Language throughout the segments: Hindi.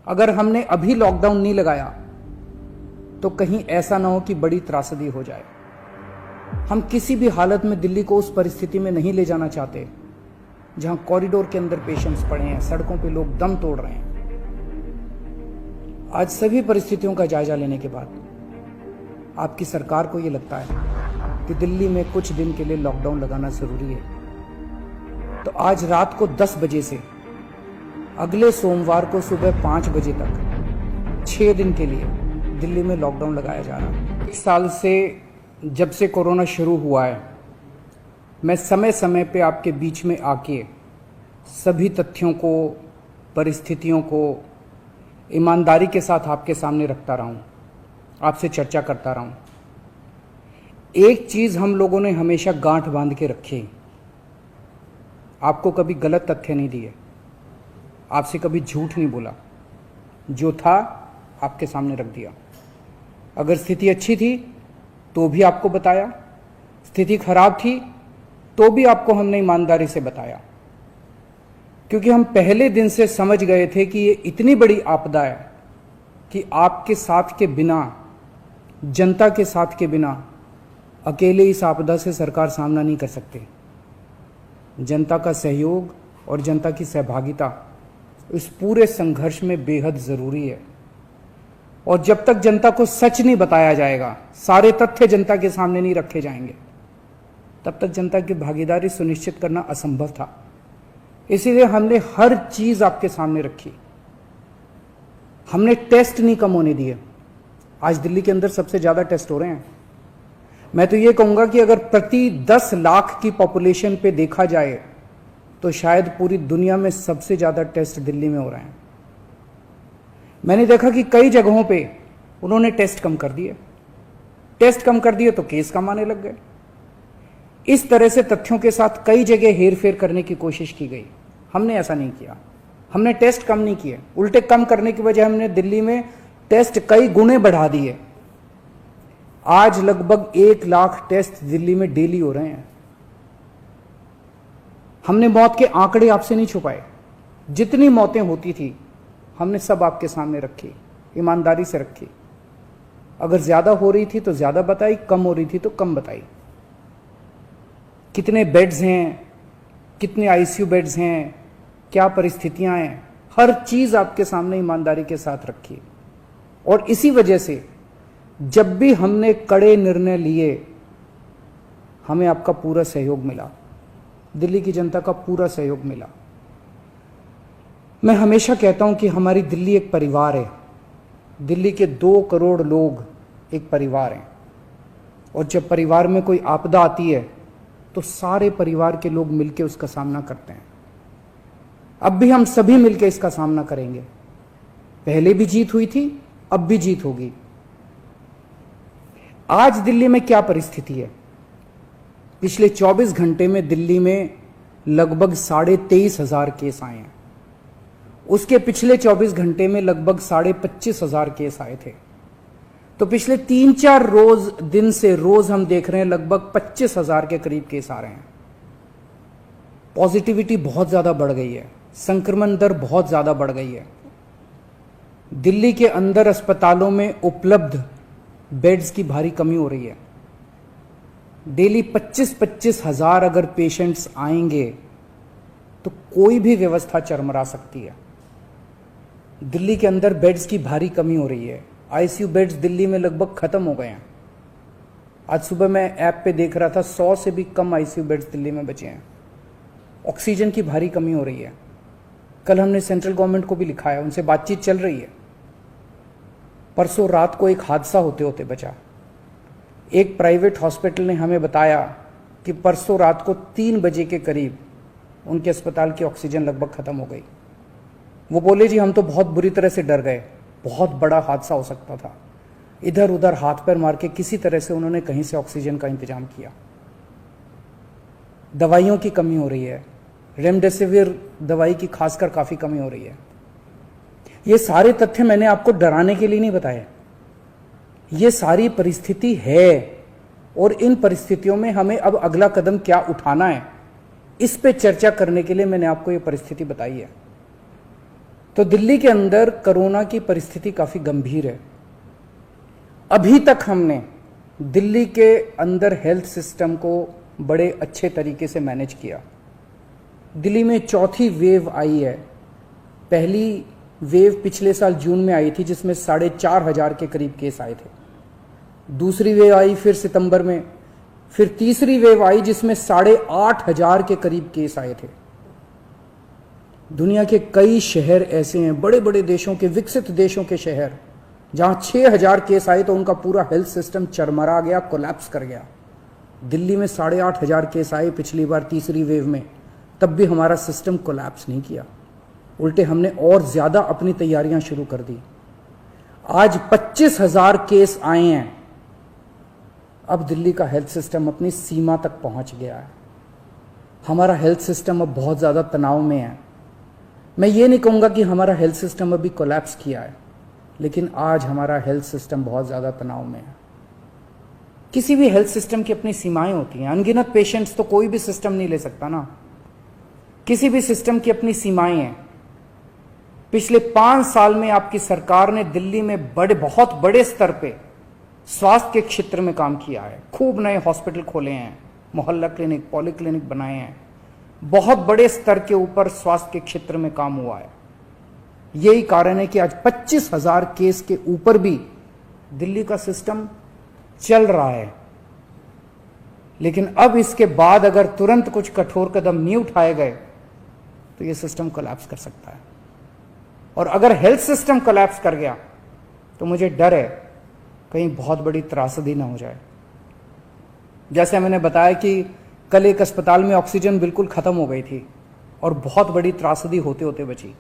अगर हमने अभी लॉकडाउन नहीं लगाया तो कहीं ऐसा ना हो कि बड़ी त्रासदी हो जाए। हम किसी भी हालत में दिल्ली को उस परिस्थिति में नहीं ले जाना चाहते जहां कॉरिडोर के अंदर पेशेंट्स पड़े हैं, सड़कों पे लोग दम तोड़ रहे हैं। आज सभी परिस्थितियों का जायजा लेने के बाद आपकी सरकार को यह लगता है कि दिल्ली में कुछ दिन के लिए लॉकडाउन लगाना जरूरी है, तो आज रात को 10 बजे से अगले सोमवार को सुबह 5 बजे तक 6 दिन के लिए दिल्ली में लॉकडाउन लगाया जा रहा है। 1 साल से जब से कोरोना शुरू हुआ है, मैं समय समय पे आपके बीच में आके सभी तथ्यों को, परिस्थितियों को ईमानदारी के साथ आपके सामने रखता रहा हूं, आपसे चर्चा करता रहा हूं। एक चीज हम लोगों ने हमेशा गांठ बांध के रखी, आपको कभी गलत तथ्य नहीं दिए, आपसे कभी झूठ नहीं बोला, जो था आपके सामने रख दिया। अगर स्थिति अच्छी थी तो भी आपको बताया, स्थिति खराब थी तो भी आपको हमने ईमानदारी से बताया, क्योंकि हम पहले दिन से समझ गए थे कि ये इतनी बड़ी आपदा है कि आपके साथ के बिना, जनता के साथ के बिना अकेले इस आपदा से सरकार सामना नहीं कर सकती। जनता का सहयोग और जनता की सहभागिता इस पूरे संघर्ष में बेहद जरूरी है। और जब तक जनता को सच नहीं बताया जाएगा, सारे तथ्य जनता के सामने नहीं रखे जाएंगे, तब तक जनता की भागीदारी सुनिश्चित करना असंभव था। इसीलिए हमने हर चीज आपके सामने रखी। हमने टेस्ट नहीं कम होने दिए। आज दिल्ली के अंदर सबसे ज्यादा टेस्ट हो रहे हैं। मैं तो ये कहूंगा कि अगर प्रति 10 लाख की पॉपुलेशन पे देखा जाए तो शायद पूरी दुनिया में सबसे ज्यादा टेस्ट दिल्ली में हो रहे हैं। मैंने देखा कि कई जगहों पे उन्होंने टेस्ट कम कर दिए, टेस्ट कम कर दिए तो केस कम आने लग गए। इस तरह से तथ्यों के साथ कई जगह हेरफेर करने की कोशिश की गई। हमने ऐसा नहीं किया, हमने टेस्ट कम नहीं किए, उल्टे कम करने की वजह हमने दिल्ली में टेस्ट कई गुने बढ़ा दिए। आज लगभग 1 लाख टेस्ट दिल्ली में डेली हो रहे हैं। हमने मौत के आंकड़े आपसे नहीं छुपाए, जितनी मौतें होती थी हमने सब आपके सामने रखी, ईमानदारी से रखी। अगर ज्यादा हो रही थी तो ज्यादा बताई, कम हो रही थी तो कम बताई। कितने बेड्स हैं, कितने आईसीयू बेड्स हैं, क्या परिस्थितियां हैं, हर चीज आपके सामने ईमानदारी के साथ रखी। और इसी वजह से जब भी हमने कड़े निर्णय लिए, हमें आपका पूरा सहयोग मिला, दिल्ली की जनता का पूरा सहयोग मिला। मैं हमेशा कहता हूं कि हमारी दिल्ली एक परिवार है। दिल्ली के 2 करोड़ लोग एक परिवार हैं, और जब परिवार में कोई आपदा आती है तो सारे परिवार के लोग मिलकर उसका सामना करते हैं। अब भी हम सभी मिलकर इसका सामना करेंगे। पहले भी जीत हुई थी, अब भी जीत होगी। आज दिल्ली में क्या परिस्थिति है? पिछले 24 घंटे में दिल्ली में लगभग 23,500 केस आए हैं। उसके पिछले 24 घंटे में लगभग 25,500 केस आए थे। तो पिछले 3-4 दिन से रोज हम देख रहे हैं लगभग 25,000 के करीब केस आ रहे हैं। पॉजिटिविटी बहुत ज्यादा बढ़ गई है, संक्रमण दर बहुत ज्यादा बढ़ गई है। दिल्ली के अंदर अस्पतालों में उपलब्ध बेड्स की भारी कमी हो रही है। डेली 25-25 हजार अगर पेशेंट्स आएंगे तो कोई भी व्यवस्था चरमरा सकती है। दिल्ली के अंदर बेड्स की भारी कमी हो रही है। आईसीयू बेड्स दिल्ली में लगभग खत्म हो गए हैं। आज सुबह मैं ऐप पे देख रहा था, 100 से भी कम आईसीयू बेड्स दिल्ली में बचे हैं। ऑक्सीजन की भारी कमी हो रही है। कल हमने सेंट्रल गवर्नमेंट को भी लिखा है, उनसे बातचीत चल रही है। परसों रात को एक हादसा होते होते बचा। एक प्राइवेट हॉस्पिटल ने हमें बताया कि परसों रात को 3 बजे के करीब उनके अस्पताल की ऑक्सीजन लगभग खत्म हो गई। वो बोले जी हम तो बहुत बुरी तरह से डर गए, बहुत बड़ा हादसा हो सकता था। इधर उधर हाथ पैर मार के किसी तरह से उन्होंने कहीं से ऑक्सीजन का इंतजाम किया। दवाइयों की कमी हो रही है, रेमडेसिविर दवाई की खासकर काफी कमी हो रही है। ये सारे तथ्य मैंने आपको डराने के लिए नहीं बताए, ये सारी परिस्थिति है। और इन परिस्थितियों में हमें अब अगला कदम क्या उठाना है, इस पे चर्चा करने के लिए मैंने आपको ये परिस्थिति बताई है। तो दिल्ली के अंदर कोरोना की परिस्थिति काफ़ी गंभीर है। अभी तक हमने दिल्ली के अंदर हेल्थ सिस्टम को बड़े अच्छे तरीके से मैनेज किया। दिल्ली में चौथी वेव आई है। पहली वेव पिछले साल जून में आई थी जिसमें 4,500 के करीब केस आए थे। दूसरी वेव आई फिर सितंबर में, फिर तीसरी वेव आई जिसमें 8,500 के करीब केस आए थे। दुनिया के कई शहर ऐसे हैं, बड़े बड़े देशों के, विकसित देशों के शहर, जहां 6,000 केस आए तो उनका पूरा हेल्थ सिस्टम चरमरा गया, कोलैप्स कर गया। दिल्ली में 8,500 केस आए पिछली बार तीसरी वेव में, तब भी हमारा सिस्टम कोलैप्स नहीं किया। उल्टे हमने और ज्यादा अपनी तैयारियां शुरू कर दी। आज 25,000 केस आए हैं। अब दिल्ली का हेल्थ सिस्टम अपनी सीमा तक पहुंच गया है। हमारा हेल्थ सिस्टम अब बहुत ज्यादा तनाव में है। मैं ये नहीं कहूंगा कि हमारा हेल्थ सिस्टम अभी कोलैप्स किया है, लेकिन आज हमारा हेल्थ सिस्टम बहुत ज्यादा तनाव में है। किसी भी हेल्थ सिस्टम की अपनी सीमाएं होती हैं। अनगिनत पेशेंट्स तो कोई भी सिस्टम नहीं ले सकता ना। किसी भी सिस्टम की अपनी सीमाएं हैं। पिछले 5 साल में आपकी सरकार ने दिल्ली में बहुत बड़े स्तर पे स्वास्थ्य के क्षेत्र में काम किया है। खूब नए हॉस्पिटल खोले हैं, मोहल्ला क्लिनिक, पॉली क्लिनिक बनाए हैं। बहुत बड़े स्तर के ऊपर स्वास्थ्य के क्षेत्र में काम हुआ है। यही कारण है कि आज 25,000 केस के ऊपर भी दिल्ली का सिस्टम चल रहा है। लेकिन अब इसके बाद अगर तुरंत कुछ कठोर कदम नहीं उठाए गए तो यह सिस्टम कोलैप्स कर सकता है। और अगर हेल्थ सिस्टम कोलैप्स कर गया तो मुझे डर है कहीं बहुत बड़ी त्रासदी ना हो जाए। जैसे मैंने बताया कि कल एक अस्पताल में ऑक्सीजन बिल्कुल खत्म हो गई थी और बहुत बड़ी त्रासदी होते होते बची।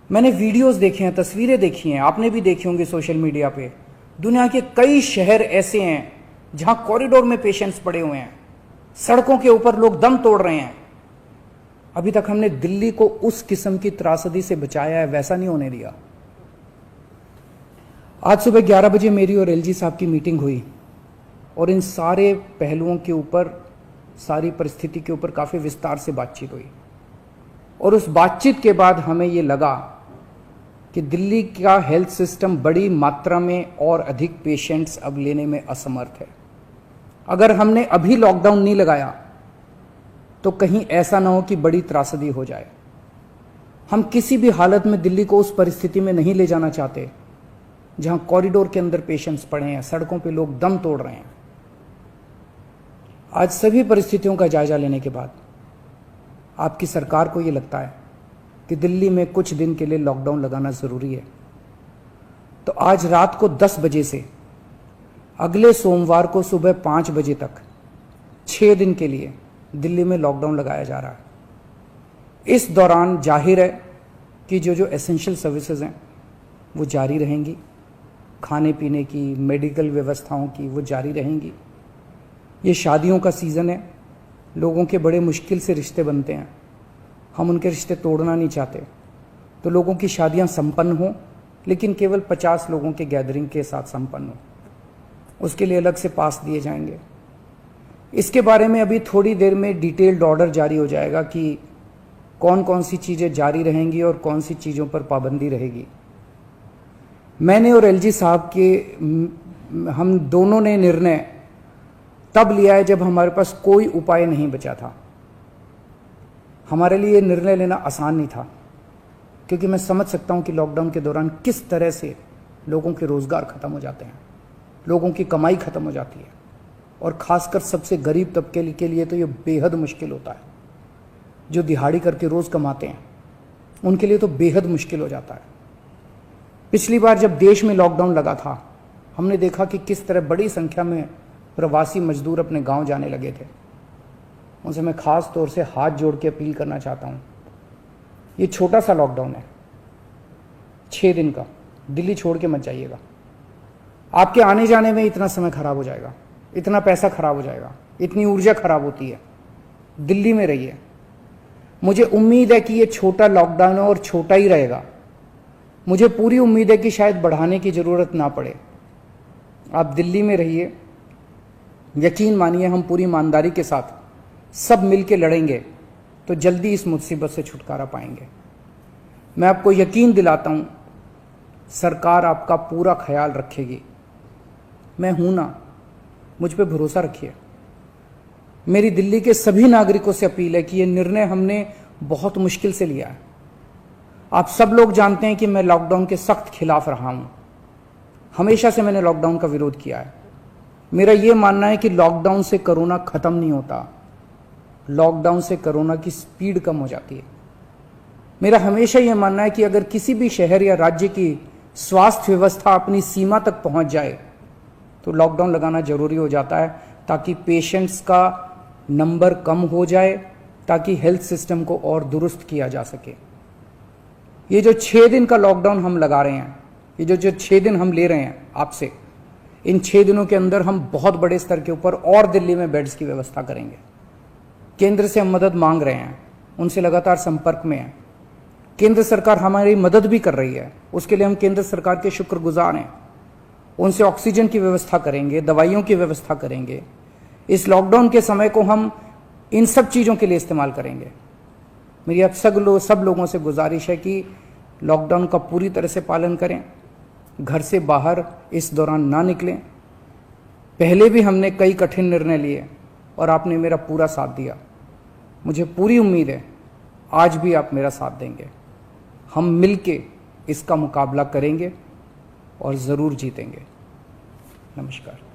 मैंने वीडियोस देखे हैं, तस्वीरें देखी हैं, आपने भी देखी होंगी सोशल मीडिया पे। दुनिया के कई शहर ऐसे हैं जहां कॉरिडोर में पेशेंट्स पड़े हुए हैं, सड़कों के ऊपर लोग दम तोड़ रहे हैं। अभी तक हमने दिल्ली को उस किस्म की त्रासदी से बचाया है, वैसा नहीं होने दिया। आज सुबह 11 बजे मेरी और एलजी साहब की मीटिंग हुई और इन सारे पहलुओं के ऊपर, सारी परिस्थिति के ऊपर काफ़ी विस्तार से बातचीत हुई। और उस बातचीत के बाद हमें ये लगा कि दिल्ली का हेल्थ सिस्टम बड़ी मात्रा में और अधिक पेशेंट्स अब लेने में असमर्थ है। अगर हमने अभी लॉकडाउन नहीं लगाया तो कहीं ऐसा ना हो कि बड़ी त्रासदी हो जाए। हम किसी भी हालत में दिल्ली को उस परिस्थिति में नहीं ले जाना चाहते जहां कॉरिडोर के अंदर पेशेंट्स पड़े हैं, सड़कों पे लोग दम तोड़ रहे हैं। आज सभी परिस्थितियों का जायजा लेने के बाद आपकी सरकार को यह लगता है कि दिल्ली में कुछ दिन के लिए लॉकडाउन लगाना जरूरी है। तो आज रात को 10 बजे से अगले सोमवार को सुबह 5 बजे तक 6 दिन के लिए दिल्ली में लॉकडाउन लगाया जा रहा है। इस दौरान जाहिर है कि जो एसेंशियल सर्विसेज हैं वो जारी रहेंगी, खाने पीने की, मेडिकल व्यवस्थाओं की वो जारी रहेंगी। ये शादियों का सीज़न है, लोगों के बड़े मुश्किल से रिश्ते बनते हैं। हम उनके रिश्ते तोड़ना नहीं चाहते, तो लोगों की शादियां संपन्न हों, लेकिन केवल 50 लोगों के गैदरिंग के साथ संपन्न हो। उसके लिए अलग से पास दिए जाएंगे। इसके बारे में अभी थोड़ी देर में डिटेल्ड ऑर्डर जारी हो जाएगा कि कौन कौन सी चीज़ें जारी रहेंगी और कौन सी चीज़ों पर पाबंदी रहेगी। मैंने और एलजी साहब के, हम दोनों ने निर्णय तब लिया है जब हमारे पास कोई उपाय नहीं बचा था। हमारे लिए निर्णय लेना आसान नहीं था, क्योंकि मैं समझ सकता हूं कि लॉकडाउन के दौरान किस तरह से लोगों के रोजगार खत्म हो जाते हैं, लोगों की कमाई खत्म हो जाती है, और खासकर सबसे गरीब तबके के लिए तो ये बेहद मुश्किल होता है। जो दिहाड़ी करके रोज कमाते हैं उनके लिए तो बेहद मुश्किल हो जाता है। पिछली बार जब देश में लॉकडाउन लगा था, हमने देखा कि किस तरह बड़ी संख्या में प्रवासी मजदूर अपने गांव जाने लगे थे। उनसे मैं खास तौर से हाथ जोड़ के अपील करना चाहता हूं, ये छोटा सा लॉकडाउन है, 6 दिन का, दिल्ली छोड़ के मत जाइएगा। आपके आने जाने में इतना समय खराब हो जाएगा, इतना पैसा खराब हो जाएगा, इतनी ऊर्जा खराब होती है। दिल्ली में रहिए। मुझे उम्मीद है कि ये छोटा लॉकडाउन है और छोटा ही रहेगा। मुझे पूरी उम्मीद है कि शायद बढ़ाने की जरूरत ना पड़े। आप दिल्ली में रहिए। यकीन मानिए, हम पूरी ईमानदारी के साथ सब मिलके लड़ेंगे तो जल्दी इस मुसीबत से छुटकारा पाएंगे। मैं आपको यकीन दिलाता हूं, सरकार आपका पूरा ख्याल रखेगी। मैं हूं ना, मुझ पे भरोसा रखिए। मेरी दिल्ली के सभी नागरिकों से अपील है कि यह निर्णय हमने बहुत मुश्किल से लिया है। आप सब लोग जानते हैं कि मैं लॉकडाउन के सख्त खिलाफ रहा हूं। हमेशा से मैंने लॉकडाउन का विरोध किया है। मेरा यह मानना है कि लॉकडाउन से कोरोना खत्म नहीं होता, लॉकडाउन से कोरोना की स्पीड कम हो जाती है। मेरा हमेशा यह मानना है कि अगर किसी भी शहर या राज्य की स्वास्थ्य व्यवस्था अपनी सीमा तक पहुंच जाए तो लॉकडाउन लगाना जरूरी हो जाता है, ताकि पेशेंट्स का नंबर कम हो जाए, ताकि हेल्थ सिस्टम को और दुरुस्त किया जा सके। ये जो 6 दिन का लॉकडाउन हम लगा रहे हैं, ये जो 6 दिन हम ले रहे हैं आपसे, इन 6 दिनों के अंदर हम बहुत बड़े स्तर के ऊपर और दिल्ली में बेड्स की व्यवस्था करेंगे। केंद्र से हम मदद मांग रहे हैं, उनसे लगातार संपर्क में हैं। केंद्र सरकार हमारी मदद भी कर रही है, उसके लिए हम केंद्र सरकार के शुक्रगुजार हैं। उनसे ऑक्सीजन की व्यवस्था करेंगे, दवाइयों की व्यवस्था करेंगे। इस लॉकडाउन के समय को हम इन सब चीज़ों के लिए इस्तेमाल करेंगे। मेरी अब सब लोगों से गुजारिश है कि लॉकडाउन का पूरी तरह से पालन करें, घर से बाहर इस दौरान ना निकलें। पहले भी हमने कई कठिन निर्णय लिए और आपने मेरा पूरा साथ दिया। मुझे पूरी उम्मीद है आज भी आप मेरा साथ देंगे। हम मिलके इसका मुकाबला करेंगे और ज़रूर जीतेंगे। नमस्कार।